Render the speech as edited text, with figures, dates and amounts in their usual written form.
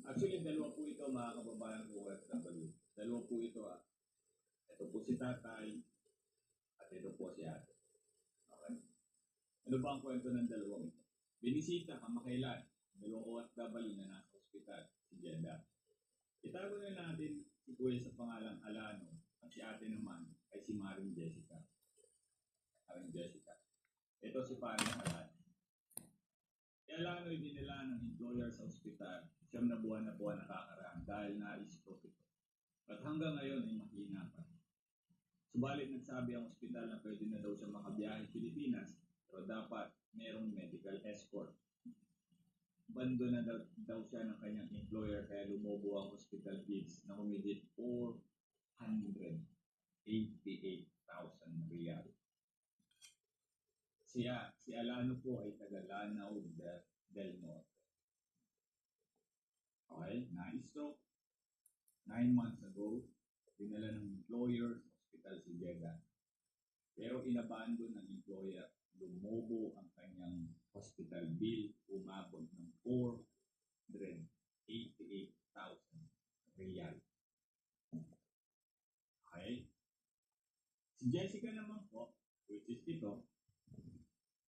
Actually, dalawa po ito mga kababayan ko OFW. Dalawa po ito Ito po si tatay at ito po si ate. Okay? Ano ba ang kwento ng dalawang ito? Binisita kamakailan, dalawang OFW na nasa ospital, si Jeddah. Itago na natin si Kuya sa pangalang Alano at si ate naman ay si Maring Jessica. Maring Jessica. Ito si Paring Alano. Si Alano ay dinala ng employer sa ospital. Siyam na buwan nakakaraan dahil na-stroke ito. At hanggang ngayon ay mahina pa. Subalit nagsabi ang ospital na pwede na daw siya makabiyahe Pilipinas pero dapat merong medical escort. Bando na daw siya ng kanyang employer kaya lumobo ang hospital fees na humigit 488,000 riyal. Si Alano po ay taga Lanao del Norte. Okay, na-stroke 9 months ago, dinala ng employer sa hospital si Jeddah. Pero inabandon ng employer, lumobo ang kanyang hospital bill, umabot ng 488,000 riyal. Okay? Si Jessica naman po, which is ito,